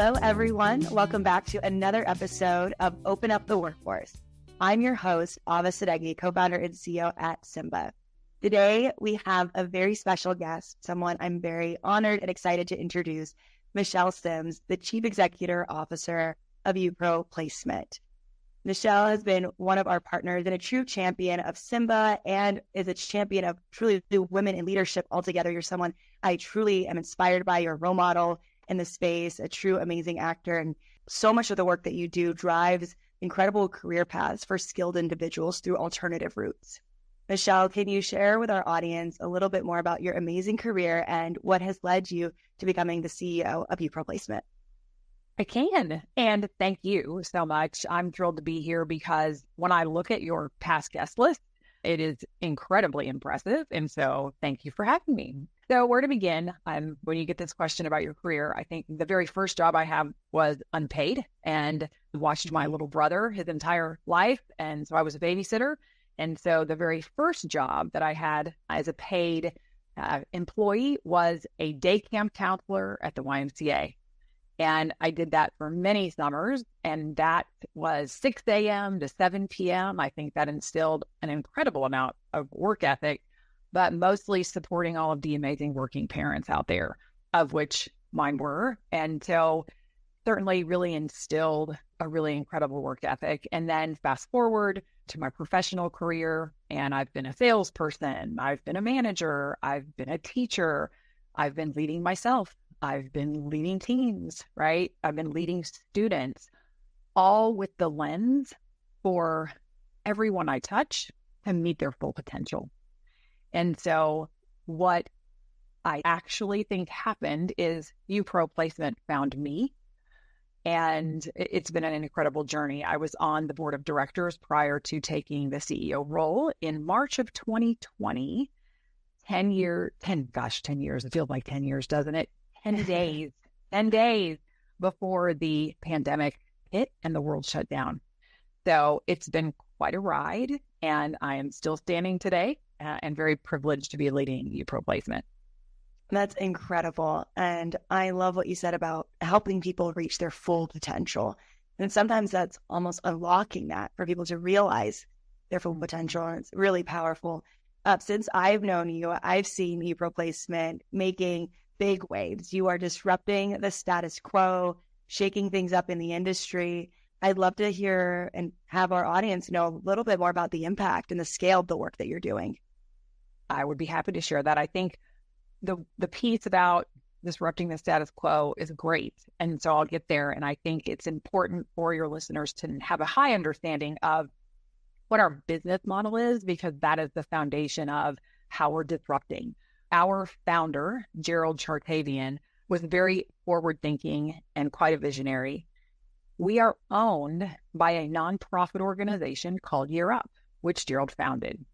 Hello, everyone. Welcome back to another episode of Open Up the Workforce. I'm your host, Ahva Sadeghi, co-founder and CEO at Symba. Today, we have a very special guest, someone I'm very honored and excited to introduce, Michelle Sims, the Chief Executive Officer of YUPRO Placement. Michelle has been one of our partners and a true champion of Symba and is a champion of truly women in leadership altogether. You're someone I truly am inspired by, your role model in the space, a true amazing actor. And so much of the work that you do drives incredible career paths for skilled individuals through alternative routes. Michelle, can you share with our audience a little bit more about your amazing career and what has led you to becoming the CEO of YUPRO Placement? I can. And thank you so much. I'm thrilled to be here because when I look at your past guest list, it is incredibly impressive. And so thank you for having me. So where to begin? When you get this question about your career, I think the very first job I had was unpaid and watched my little brother his entire life. And so I was a babysitter. And so the very first job that I had as a paid employee was a day camp counselor at the YMCA. And I did that for many summers, and that was 6 a.m. to 7 p.m. I think that instilled an incredible amount of work ethic, but mostly supporting all of the amazing working parents out there, of which mine were. And so certainly really instilled a really incredible work ethic. And then fast forward to my professional career, and I've been a salesperson, I've been a manager, I've been a teacher, I've been leading myself. I've been leading teams, right? I've been leading students, all with the lens for everyone I touch to meet their full potential. And so what I actually think happened is YUPRO Placement found me, and it's been an incredible journey. I was on the board of directors prior to taking the CEO role in March of 2020. 10 years. It feels like 10 years, doesn't it? 10 days before the pandemic hit and the world shut down. So it's been quite a ride, and I am still standing today and very privileged to be leading YUPRO Placement. That's incredible. And I love what you said about helping people reach their full potential. And sometimes that's almost unlocking that for people to realize their full potential. And it's really powerful. Since I've known you, I've seen YUPRO Placement making big waves. You are disrupting the status quo, shaking things up in the industry. I'd love to hear and have our audience know a little bit more about the impact and the scale of the work that you're doing. I would be happy to share that. I think the piece about disrupting the status quo is great. And so I'll get there. And I think it's important for your listeners to have a high understanding of what our business model is, because that is the foundation of how we're disrupting. Our founder, Gerald Chartavian, was very forward-thinking and quite a visionary. We are owned by a nonprofit organization called Year Up, which Gerald founded.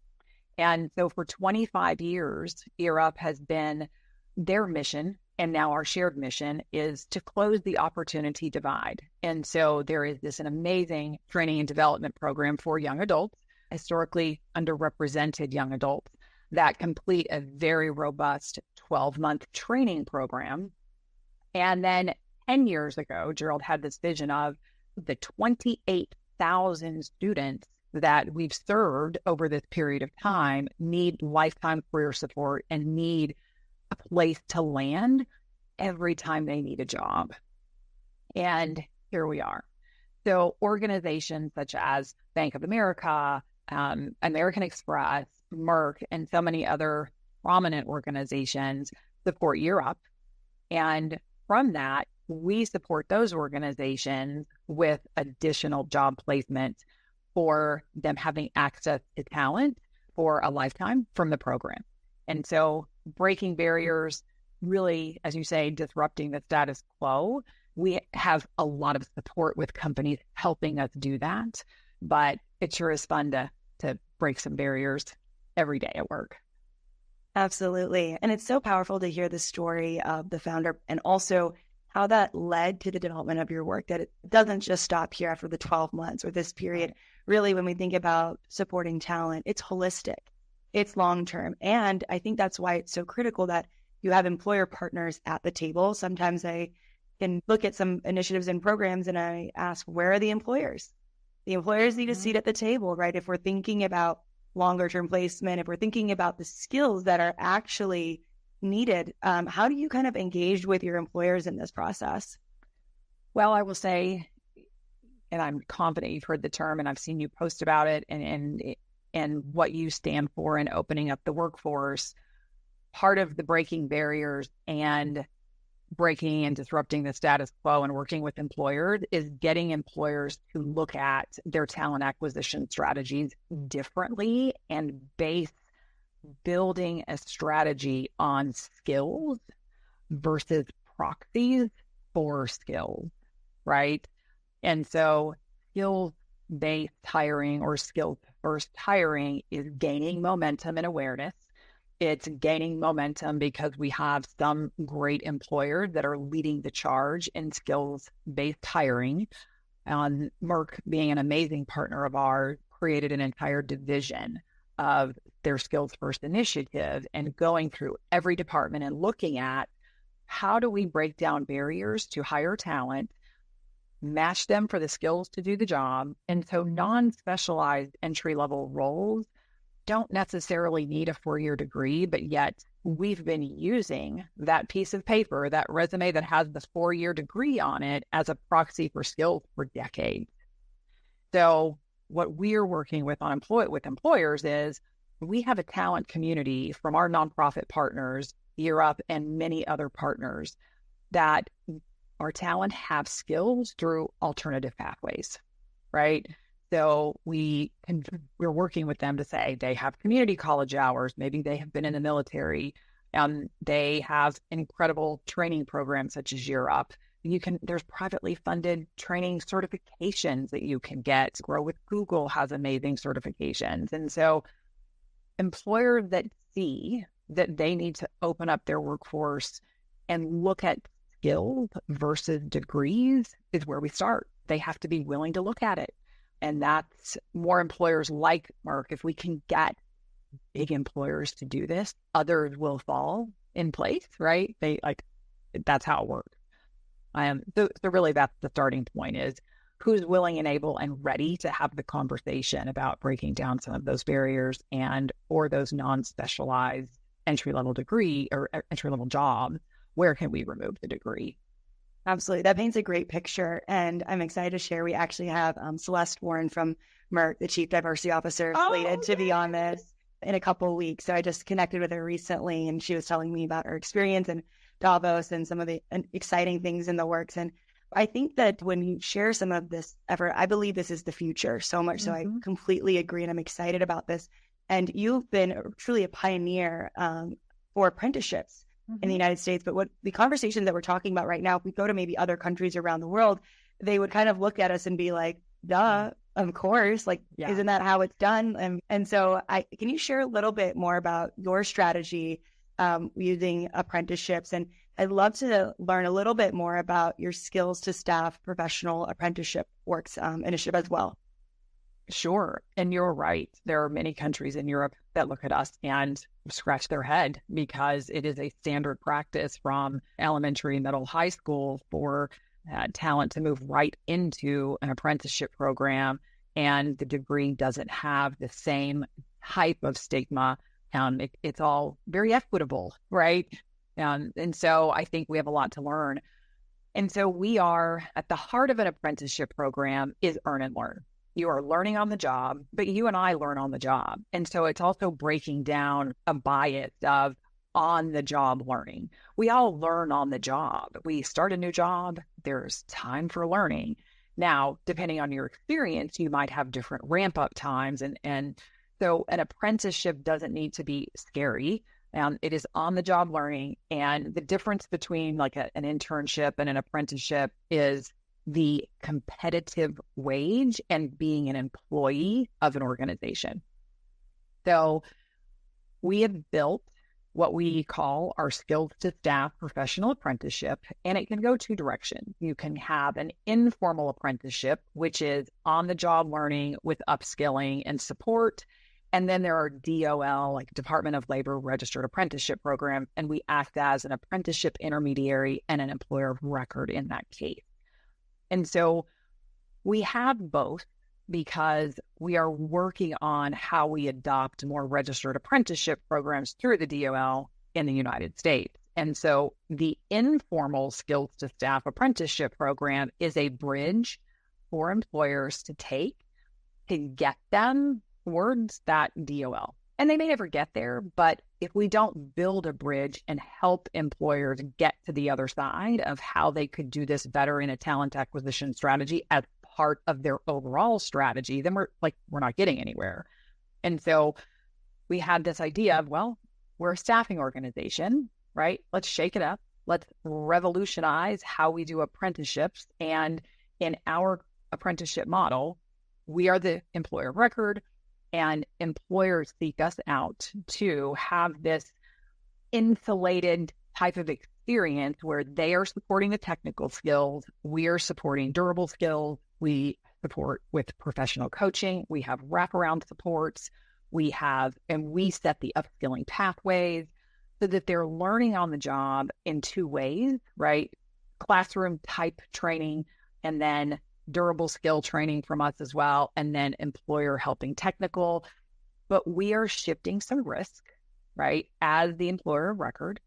And so for 25 years, Year Up has been their mission, and now our shared mission is to close the opportunity divide. And so there is an amazing training and development program for young adults, historically underrepresented young adults, that complete a very robust 12-month training program. And then 10 years ago, Gerald had this vision of the 28,000 students that we've served over this period of time need lifetime career support and need a place to land every time they need a job. And here we are. So organizations such as Bank of America, American Express, Merck, and so many other prominent organizations support Year Up. And from that, we support those organizations with additional job placements for them having access to talent for a lifetime from the program. And so breaking barriers, really, as you say, disrupting the status quo, we have a lot of support with companies helping us do that. But it sure is fun to break some barriers every day at work. Absolutely. And it's so powerful to hear the story of the founder and also how that led to the development of your work, that it doesn't just stop here after the 12 months or this period. Really, when we think about supporting talent, it's holistic, it's long-term. And I think that's why it's so critical that you have employer partners at the table. Sometimes I can look at some initiatives and programs and I ask, where are the employers? The employers need a seat at the table, right? If we're thinking about longer term placement, if we're thinking about the skills that are actually needed, how do you kind of engage with your employers in this process? Well, I will say, and I'm confident you've heard the term and I've seen you post about it and what you stand for in opening up the workforce. Part of the breaking barriers and breaking and disrupting the status quo and working with employers is getting employers to look at their talent acquisition strategies differently and base building a strategy on skills versus proxies for skills, right? And so skills-based hiring or skills-first hiring is gaining momentum and awareness. It's gaining momentum because we have some great employers that are leading the charge in skills-based hiring. Merck, being an amazing partner of ours, created an entire division of their skills first initiative and going through every department and looking at how do we break down barriers to hire talent, match them for the skills to do the job. And so non-specialized entry-level roles don't necessarily need a 4-year degree, but yet we've been using that piece of paper, that resume that has the 4-year degree on it as a proxy for skills for decades. So what we're working with with employers is we have a talent community from our nonprofit partners, Europe, and many other partners that our talent have skills through alternative pathways, right? So we're working with them to say they have community college hours, maybe they have been in the military, they have incredible training programs such as Europe. There's privately funded training certifications that you can get. Grow with Google has amazing certifications. And so employers that see that they need to open up their workforce and look at skills versus degrees is where we start. They have to be willing to look at it. And that's more employers like Merck. If we can get big employers to do this, others will fall in place, right? That's how it works. So really that's the starting point is who's willing and able and ready to have the conversation about breaking down some of those barriers or those non-specialized entry-level degree or entry-level job, where can we remove the degree? Absolutely. That paints a great picture. And I'm excited to share. We actually have Celeste Warren from Merck, the Chief Diversity Officer, slated to be on this in a couple of weeks. So I just connected with her recently and she was telling me about her experience in Davos and some of the exciting things in the works. And I think that when you share some of this effort, I believe this is the future so much. So I completely agree. And I'm excited about this. And you've been truly a pioneer for apprenticeships in the United States. But what the conversation that we're talking about right now, if we go to maybe other countries around the world, they would kind of look at us and be like, duh, of course, isn't that how it's done? And so can you share a little bit more about your strategy using apprenticeships? And I'd love to learn a little bit more about your skills to staff professional apprenticeship works initiative as well. Sure. And you're right. There are many countries in Europe that look at us and scratch their head because it is a standard practice from elementary, middle, high school for talent to move right into an apprenticeship program. And the degree doesn't have the same type of stigma. It's all very equitable, right? And so I think we have a lot to learn. And so we are at the heart of an apprenticeship program is earn and learn. You are learning on the job, but you and I learn on the job. And so it's also breaking down a bias of on the job learning. We all learn on the job. We start a new job, there's time for learning. Now, depending on your experience, you might have different ramp up times. And so an apprenticeship doesn't need to be scary. It is on the job learning. And the difference between like an internship and an apprenticeship is the competitive wage and being an employee of an organization. So we have built what we call our skills to staff professional apprenticeship, and it can go two directions. You can have an informal apprenticeship, which is on the job learning with upskilling and support. And then there are DOL, like Department of Labor Registered Apprenticeship Program, and we act as an apprenticeship intermediary and an employer of record in that case. And so we have both because we are working on how we adopt more registered apprenticeship programs through the DOL in the United States. And so the informal skills to staff apprenticeship program is a bridge for employers to take to get them towards that DOL. And they may never get there, but if we don't build a bridge and help employers get to the other side of how they could do this better in a talent acquisition strategy as part of their overall strategy, then we're not getting anywhere. And so we had this idea of, well, we're a staffing organization, right? Let's shake it up. Let's revolutionize how we do apprenticeships. And in our apprenticeship model, we are the employer of record, and employers seek us out to have this insulated type of experience where they are supporting the technical skills, we are supporting durable skills, we support with professional coaching, we have wraparound supports, we set the upskilling pathways so that they're learning on the job in two ways, right? Classroom type training, and then durable skill training from us as well, and then employer helping technical. But we are shifting some risk, right, as the employer of record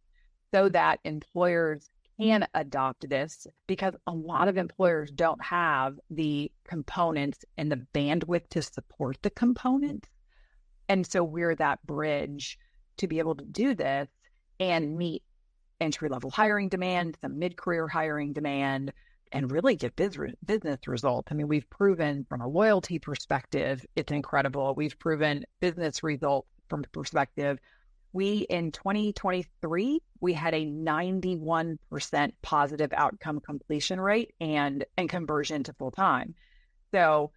so that employers can adopt this, because a lot of employers don't have the components and the bandwidth to support the components. And so we're that bridge to be able to do this and meet entry-level hiring demand, some mid-career hiring demand, and really get business results. I mean, we've proven from a loyalty perspective, it's incredible. We've proven business results from the perspective. In 2023, we had a 91% positive outcome completion rate and conversion to full-time. So,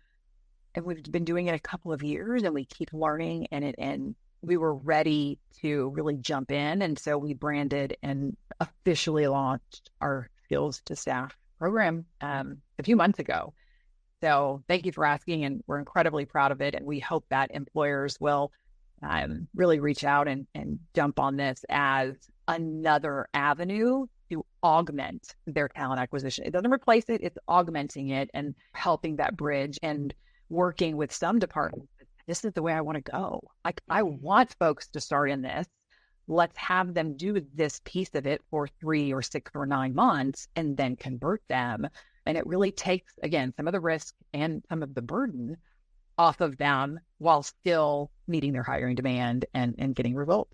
and we've been doing it a couple of years, and we keep learning, and we were ready to really jump in. And so we branded and officially launched our Skills to Staff program a few months ago. So thank you for asking, and we're incredibly proud of it. And we hope that employers will really reach out and jump on this as another avenue to augment their talent acquisition. It doesn't replace it, it's augmenting it and helping that bridge and working with some departments. This is the way I want to go. Like, I want folks to start in this. Let's have them do this piece of it for 3 or 6 or 9 months and then convert them. And it really takes, again, some of the risk and some of the burden off of them while still meeting their hiring demand and getting results.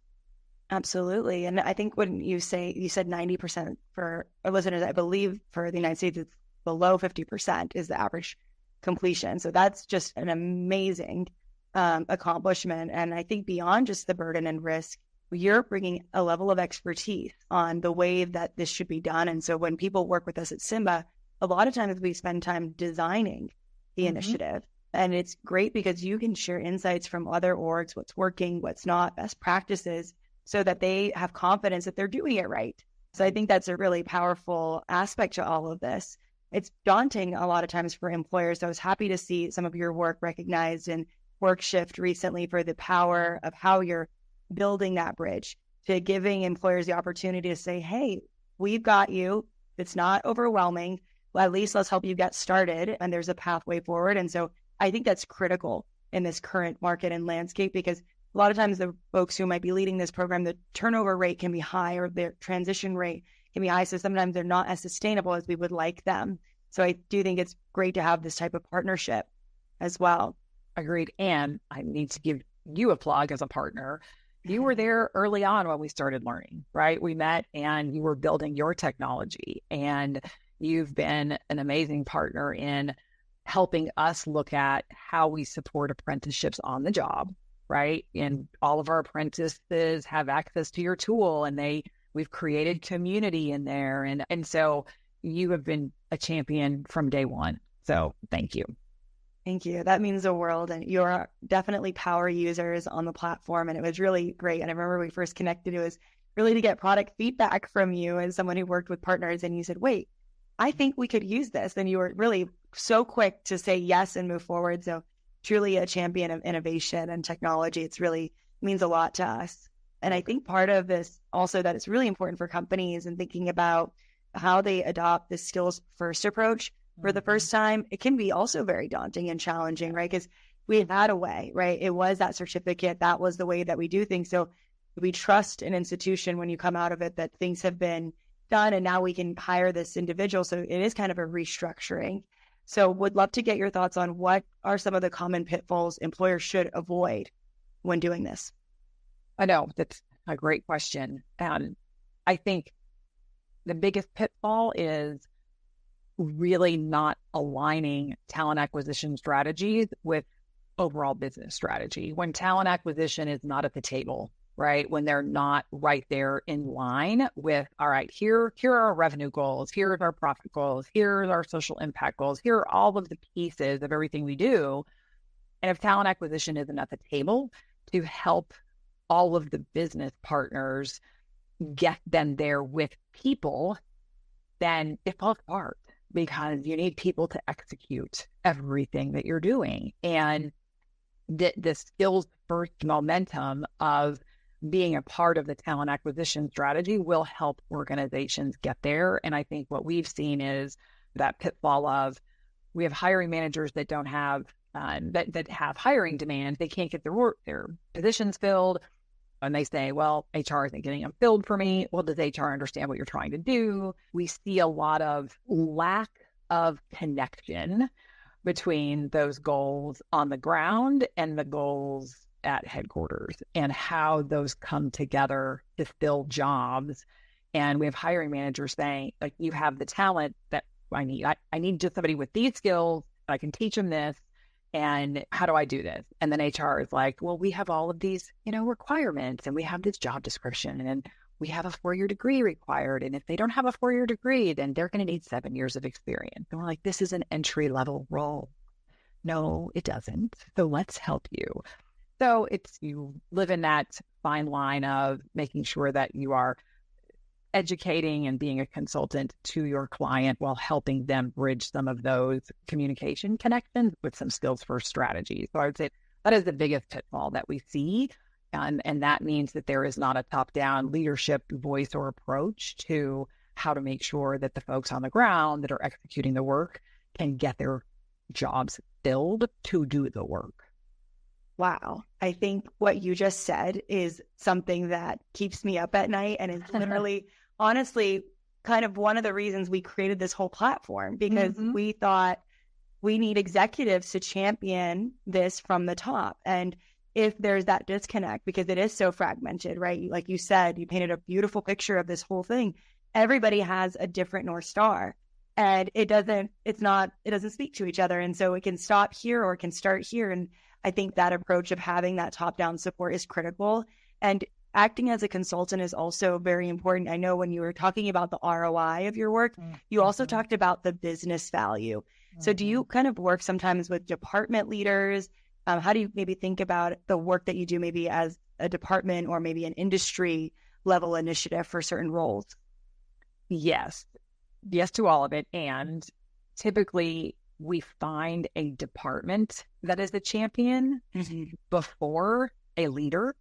Absolutely. And I think when you said 90% for our listeners, I believe for the United States, it's below 50% is the average completion. So that's just an amazing accomplishment. And I think beyond just the burden and risk, you're bringing a level of expertise on the way that this should be done. And so when people work with us at Symba, a lot of times we spend time designing the initiative. And it's great because you can share insights from other orgs, what's working, what's not, best practices, so that they have confidence that they're doing it right. So I think that's a really powerful aspect to all of this. It's daunting a lot of times for employers. So I was happy to see some of your work recognized in WorkShift recently for the power of how you're building that bridge to giving employers the opportunity to say, hey, we've got you. It's not overwhelming. Well, at least let's help you get started. And there's a pathway forward. And so I think that's critical in this current market and landscape, because a lot of times the folks who might be leading this program, the turnover rate can be high or their transition rate can be high. So sometimes they're not as sustainable as we would like them. So I do think it's great to have this type of partnership as well. Agreed. And I need to give you a plug as a partner. You were there early on when we started learning, right? We met and you were building your technology, and you've been an amazing partner in helping us look at how we support apprenticeships on the job, right? And all of our apprentices have access to your tool, and we've created community in there. And so you have been a champion from day one. So thank you. Thank you. That means the world. And you're definitely power users on the platform. And it was really great. And I remember we first connected, it was really to get product feedback from you as someone who worked with partners. And you said, wait, I think we could use this. And you were really so quick to say yes and move forward. So truly a champion of innovation and technology. It's really means a lot to us. And I think part of this also that it's really important for companies and thinking about how they adopt the skills first approach for the first time. It can be also very daunting and challenging, right? Because we had a way, right? It was that certificate. That was the way that we do things. So we trust an institution when you come out of it that things have been done and now we can hire this individual. So it is kind of a restructuring. So would love to get your thoughts on what are some of the common pitfalls employers should avoid when doing this? I know that's a great question. And I think the biggest pitfall is really not aligning talent acquisition strategies with overall business strategy. When talent acquisition is not at the table, right? When they're not right there in line with, all right, here are our revenue goals, here are our profit goals, here are our social impact goals, here are all of the pieces of everything we do. And if talent acquisition isn't at the table to help all of the business partners get them there with people, then it falls apart because you need people to execute everything that you're doing. And the skills first momentum of being a part of the talent acquisition strategy will help organizations get there. And I think what we've seen is that pitfall of we have hiring managers that don't have that have hiring demand. They can't get their positions filled. And they say, well, HR isn't getting them filled for me. Well, does HR understand what you're trying to do? We see a lot of lack of connection between those goals on the ground and the goals at headquarters and how those come together to fill jobs. And we have hiring managers saying, like, you have the talent that I need. I need just somebody with these skills. I can teach them this. And how do I do this? And then HR is like, well, we have all of these, requirements and we have this job description and we have a 4-year degree required. And if they don't have a 4-year degree, then they're going to need 7 years of experience. And we're like, this is an entry-level role. No, it doesn't. So let's help you. So you live in that fine line of making sure that you are educating and being a consultant to your client while helping them bridge some of those communication connections with some skills first strategies. So I would say that is the biggest pitfall that we see. And that means that there is not a top-down leadership voice or approach to how to make sure that the folks on the ground that are executing the work can get their jobs filled to do the work. Wow. I think what you just said is something that keeps me up at night. And it's literally, honestly, kind of one of the reasons we created this whole platform, because we thought we need executives to champion this from the top. And if there's that disconnect, because it is so fragmented, right? Like you said, you painted a beautiful picture of this whole thing. Everybody has a different North Star. And it doesn't speak to each other. And so it can stop here or it can start here. And I think that approach of having that top-down support is critical. And acting as a consultant is also very important. I know when you were talking about the ROI of your work, you also talked about the business value. So do you kind of work sometimes with department leaders? How do you maybe think about the work that you do maybe as a department or maybe an industry level initiative for certain roles? Yes to all of it. And typically we find a department that is the champion before a leader.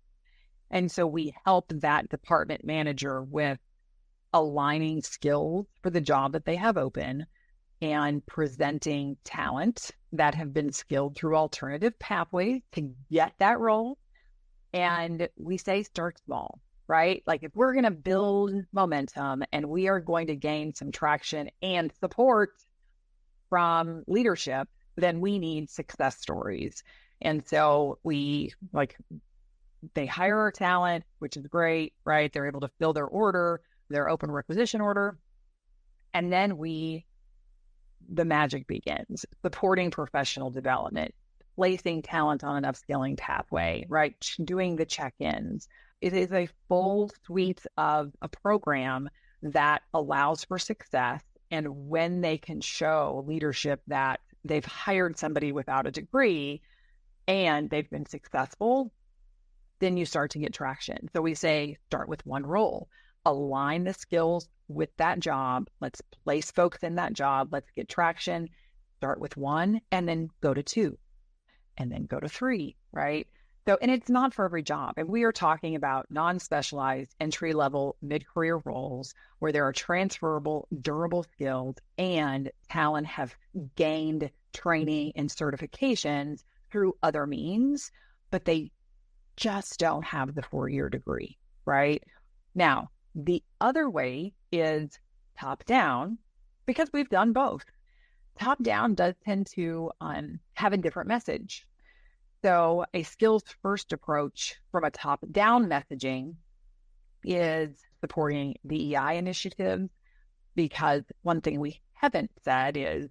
And so we help that department manager with aligning skills for the job that they have open and presenting talent that have been skilled through alternative pathways to get that role. And we say start small, right? Like if we're going to build momentum and we are going to gain some traction and support from leadership, then we need success stories. And so they hire our talent, which is great, right? They're able to fill their order, their open requisition order. And then the magic begins, supporting professional development, placing talent on an upskilling pathway, right? Doing the check-ins. It is a full suite of a program that allows for success. And when they can show leadership that they've hired somebody without a degree and they've been successful, then you start to get traction. So we say, start with one role, align the skills with that job. Let's place folks in that job. Let's get traction. Start with one and then go to 2. and then go to 3, right? So, and it's not for every job. And we are talking about non-specialized entry-level mid-career roles where there are transferable, durable skills and talent have gained training and certifications through other means, but they just don't have the 4-year degree, right? Now, the other way is top down, because we've done both. Top down does tend to have a different message. So a skills first approach from a top down messaging is supporting DEI initiatives, because one thing we haven't said is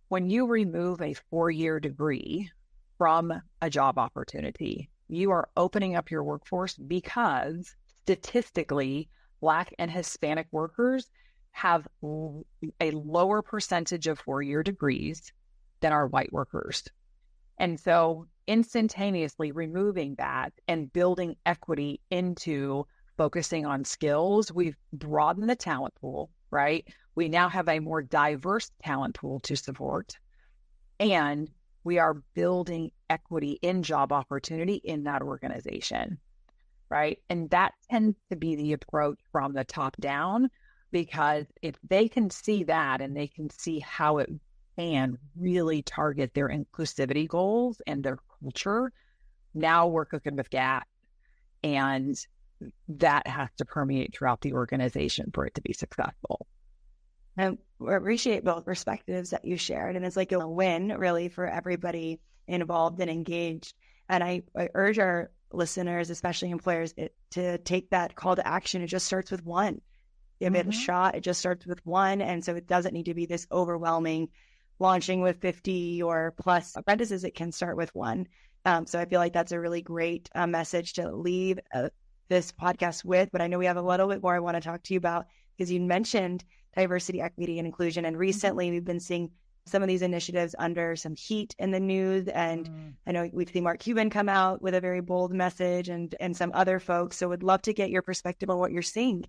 when you remove a 4-year degree from a job opportunity, you are opening up your workforce, because statistically, Black and Hispanic workers have a lower percentage of 4-year degrees than our white workers. And so instantaneously removing that and building equity into focusing on skills, we've broadened the talent pool, right? We now have a more diverse talent pool to support, and we are building equity in job opportunity in that organization, right? And that tends to be the approach from the top down, because if they can see that and they can see how it can really target their inclusivity goals and their culture, now we're cooking with gas. And that has to permeate throughout the organization for it to be successful. I appreciate both perspectives that you shared. And it's like a win really for everybody involved and engaged. And I urge our listeners, especially employers, to take that call to action. It just starts with one. Give it a shot. It just starts with one. And so it doesn't need to be this overwhelming launching with 50 or plus apprentices. It can start with one. So I feel like that's a really great message to leave this podcast with. But I know we have a little bit more I want to talk to you about, because you mentioned diversity, equity, and inclusion. And recently we've been seeing some of these initiatives under some heat in the news. And I know we've seen Mark Cuban come out with a very bold message, and some other folks. So would love to get your perspective on what you're seeing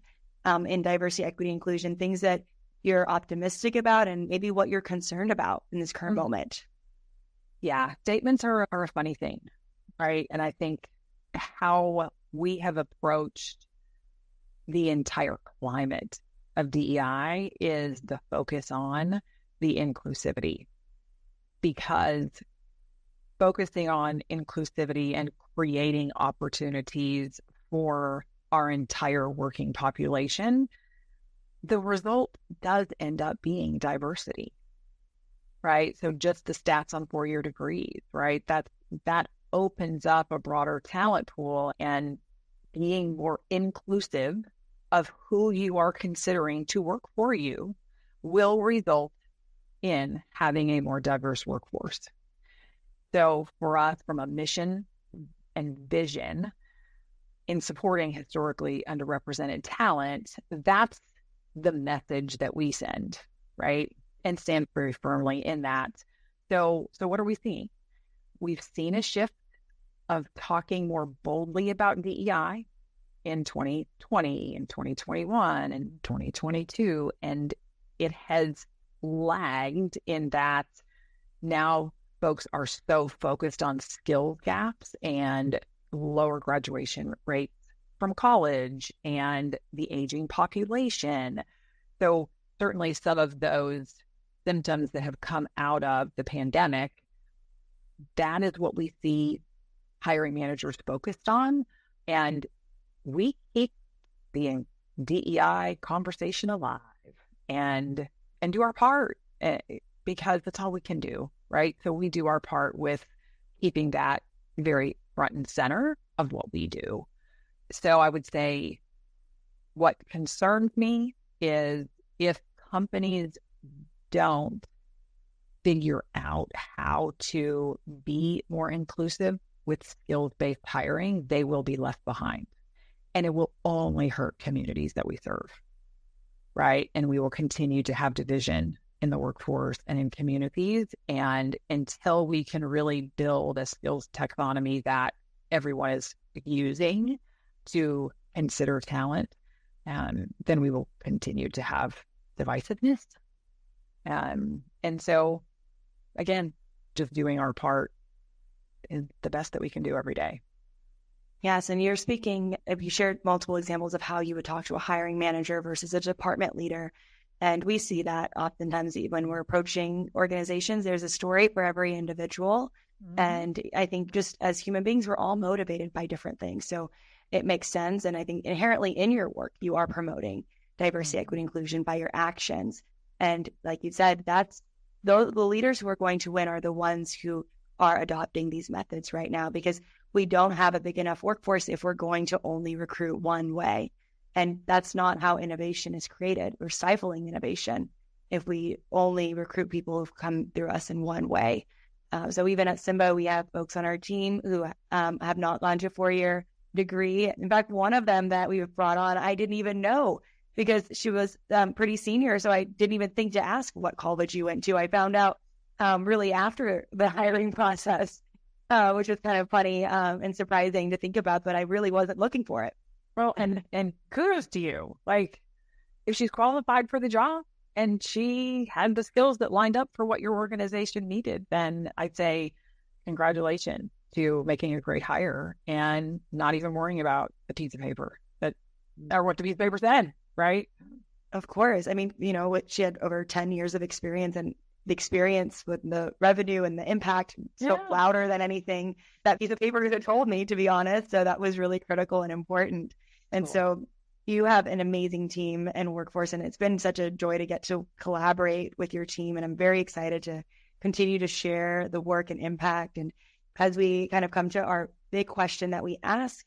in diversity, equity, inclusion, things that you're optimistic about and maybe what you're concerned about in this current moment. Yeah, statements are a funny thing, right? And I think how we have approached the entire climate of DEI is the focus on the inclusivity, because focusing on inclusivity and creating opportunities for our entire working population, the result does end up being diversity, right? So just the stats on 4-year degrees, right? That opens up a broader talent pool, and being more inclusive of who you are considering to work for you will result in having a more diverse workforce. So for us, from a mission and vision in supporting historically underrepresented talent, that's the message that we send, right? And stand very firmly in that. So what are we seeing? We've seen a shift of talking more boldly about DEI in 2020 and 2021 and 2022. And it has lagged in that now folks are so focused on skill gaps and lower graduation rates from college and the aging population. So certainly some of those symptoms that have come out of the pandemic, that is what we see hiring managers focused on. And we keep the DEI conversation alive and do our part, because that's all we can do, right? So we do our part with keeping that very front and center of what we do. So I would say what concerns me is if companies don't figure out how to be more inclusive with skills-based hiring, they will be left behind. And it will only hurt communities that we serve, right? And we will continue to have division in the workforce and in communities. And until we can really build a skills taxonomy that everyone is using to consider talent, then we will continue to have divisiveness. And so, again, just doing our part is the best that we can do every day. Yes. And you shared multiple examples of how you would talk to a hiring manager versus a department leader. And we see that oftentimes when we're approaching organizations, there's a story for every individual. Mm-hmm. And I think just as human beings, we're all motivated by different things. So it makes sense. And I think inherently in your work, you are promoting diversity, equity, inclusion by your actions. And like you said, that's the leaders who are going to win are the ones who are adopting these methods right now, because we don't have a big enough workforce if we're going to only recruit one way. And that's not how innovation is created. We're stifling innovation if we only recruit people who've come through us in one way. So even at Symba, we have folks on our team who have not gone to a 4-year degree. In fact, one of them that we brought on, I didn't even know because she was pretty senior. So I didn't even think to ask what college you went to. I found out really after the hiring process, which was kind of funny and surprising to think about, but I really wasn't looking for it. Well, and kudos to you. Like, if she's qualified for the job and she had the skills that lined up for what your organization needed, then I'd say congratulations to making a great hire and not even worrying about a piece of paper or what the piece of paper said, right? Of course. I mean, she had over 10 years of experience, and the experience with the revenue and the impact spoke louder than anything that piece of paper could have told me, to be honest. So that was really critical and important. And so you have an amazing team and workforce, and it's been such a joy to get to collaborate with your team. And I'm very excited to continue to share the work and impact. And as we kind of come to our big question that we ask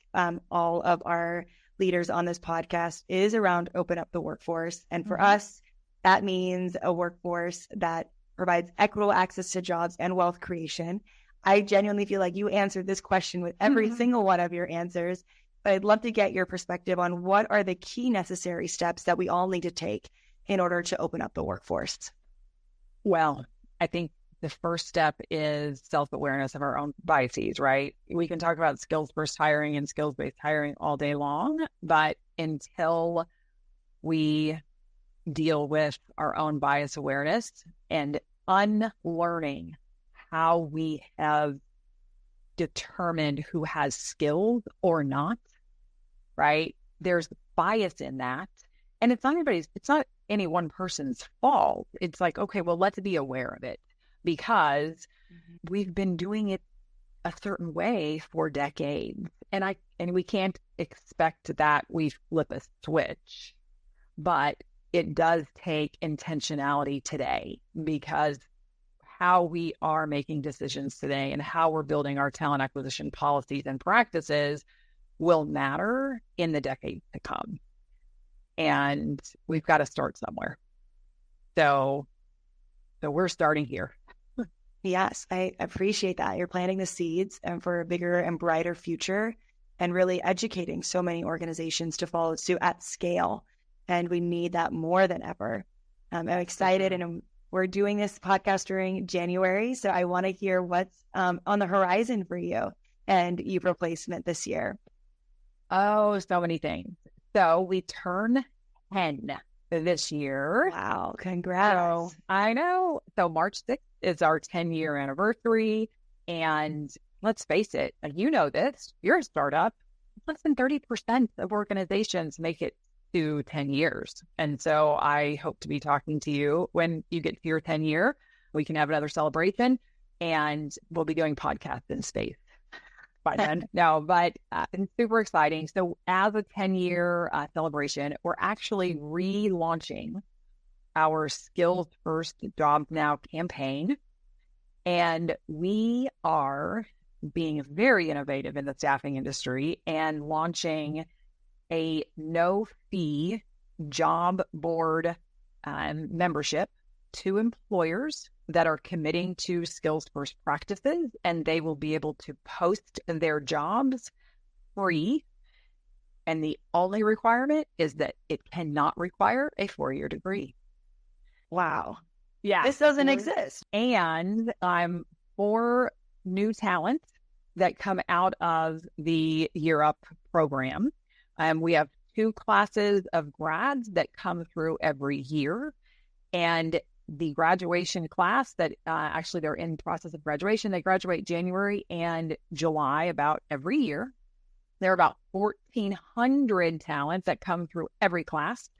all of our leaders on this podcast is around open up the workforce. And for us, that means a workforce that provides equitable access to jobs and wealth creation. I genuinely feel like you answered this question with every single one of your answers, but I'd love to get your perspective on what are the key necessary steps that we all need to take in order to open up the workforce. Well, I think the first step is self-awareness of our own biases, right? We can talk about skills-first hiring and skills-based hiring all day long, but until we deal with our own bias awareness and unlearning how we have determined who has skills or not, right? There's bias in that. And it's not any one person's fault. It's like, okay, well, let's be aware of it, because we've been doing it a certain way for decades. And we can't expect that we flip a switch, but it does take intentionality today, because how we are making decisions today and how we're building our talent acquisition policies and practices will matter in the decades to come. And we've got to start somewhere. So we're starting here. Yes, I appreciate that. You're planting the seeds and for a bigger and brighter future, and really educating so many organizations to follow suit at scale. And we need that more than ever. I'm excited, and we're doing this podcast during January. So I want to hear what's on the horizon for you and YUPRO Placement this year. Oh, so many things. So we turn 10 this year. Wow, congrats. So, I know. So March 6th is our 10-year anniversary. And let's face it, you know this, you're a startup. Less than 30% of organizations make it to 10 years. And so I hope to be talking to you when you get to your 10 year. We can have another celebration, and we'll be doing podcasts in space by then. No, but it's super exciting. So as a 10-year celebration, we're actually relaunching our Skills First Jobs Now campaign. And we are being very innovative in the staffing industry and launching a no-fee job board membership to employers that are committing to skills first practices, and they will be able to post their jobs free. And the only requirement is that it cannot require a 4-year degree. Wow. Yeah. This doesn't exist. And for new talent that come out of the Year Up program, we have 2 classes of grads that come through every year, and the graduation class that actually they're in process of graduation. They graduate January and July about every year. There are about 1,400 talents that come through every class.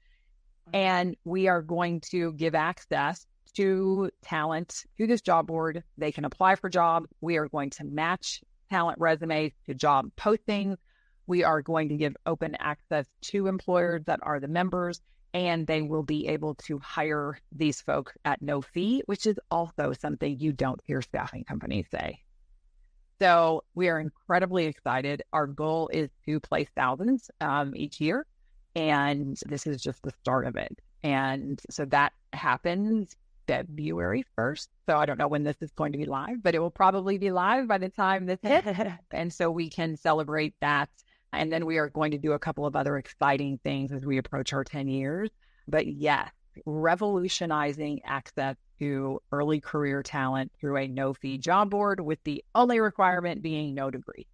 And we are going to give access to talent to this job board. They can apply for jobs. We are going to match talent resumes to job postings. We are going to give open access to employers that are the members, and they will be able to hire these folks at no fee, which is also something you don't hear staffing companies say. So we are incredibly excited. Our goal is to place thousands each year, and this is just the start of it. And so that happens February 1st. So I don't know when this is going to be live, but it will probably be live by the time this hits. And so we can celebrate that. And then we are going to do a couple of other exciting things as we approach our 10 years. But yes, revolutionizing access to early career talent through a no-fee job board, with the only requirement being no degree.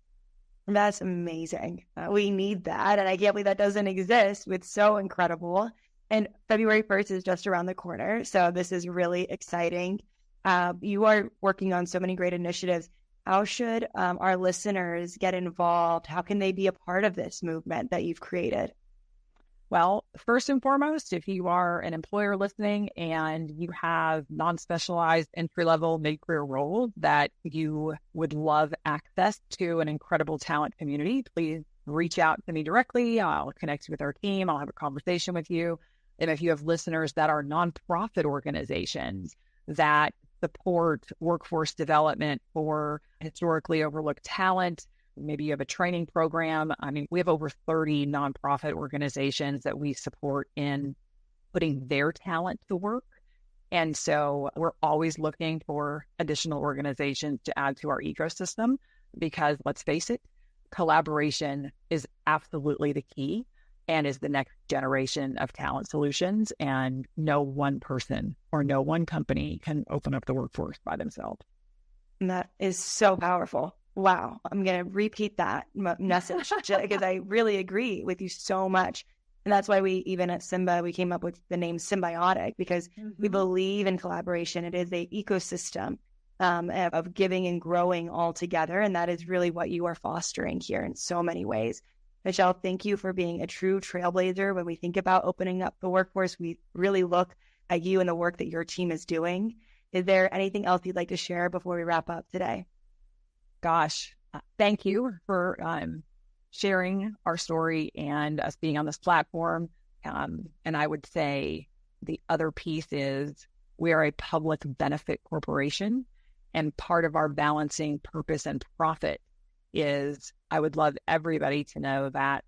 That's amazing. We need that. And I can't believe that doesn't exist. It's so incredible. And February 1st is just around the corner. So this is really exciting. You are working on so many great initiatives. How should our listeners get involved? How can they be a part of this movement that you've created? Well, first and foremost, if you are an employer listening and you have non-specialized entry-level mid-career roles that you would love access to an incredible talent community, please reach out to me directly. I'll connect you with our team. I'll have a conversation with you. And if you have listeners that are nonprofit organizations that support workforce development for historically overlooked talent, maybe you have a training program. I mean, we have over 30 nonprofit organizations that we support in putting their talent to work. And so we're always looking for additional organizations to add to our ecosystem, because let's face it, collaboration is absolutely the key and is the next generation of talent solutions. And no one person or no one company can open up the workforce by themselves. And that is so powerful. Wow. I'm going to repeat that message because I really agree with you so much. And that's why we, even at Symba, we came up with the name Symbiotic, because we believe in collaboration. It is an ecosystem of giving and growing all together. And that is really what you are fostering here in so many ways. Michelle, thank you for being a true trailblazer. When we think about opening up the workforce, we really look at you and the work that your team is doing. Is there anything else you'd like to share before we wrap up today? Gosh, thank you for sharing our story and us being on this platform. And I would say the other piece is we are a public benefit corporation, and part of our balancing purpose and profit is I would love everybody to know that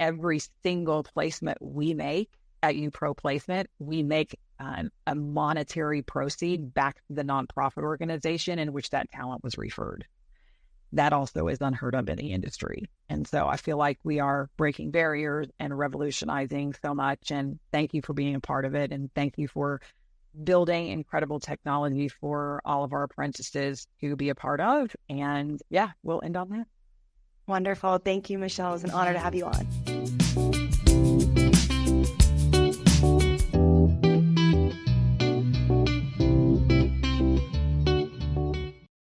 every single placement we make at YUPRO Placement, we make a monetary proceed back to the nonprofit organization in which that talent was referred. That also is unheard of in the industry. And so I feel like we are breaking barriers and revolutionizing so much. And thank you for being a part of it. And thank you for building incredible technology for all of our apprentices to be a part of. And yeah, we'll end on that. Wonderful. Thank you, Michelle. It was an honor to have you on.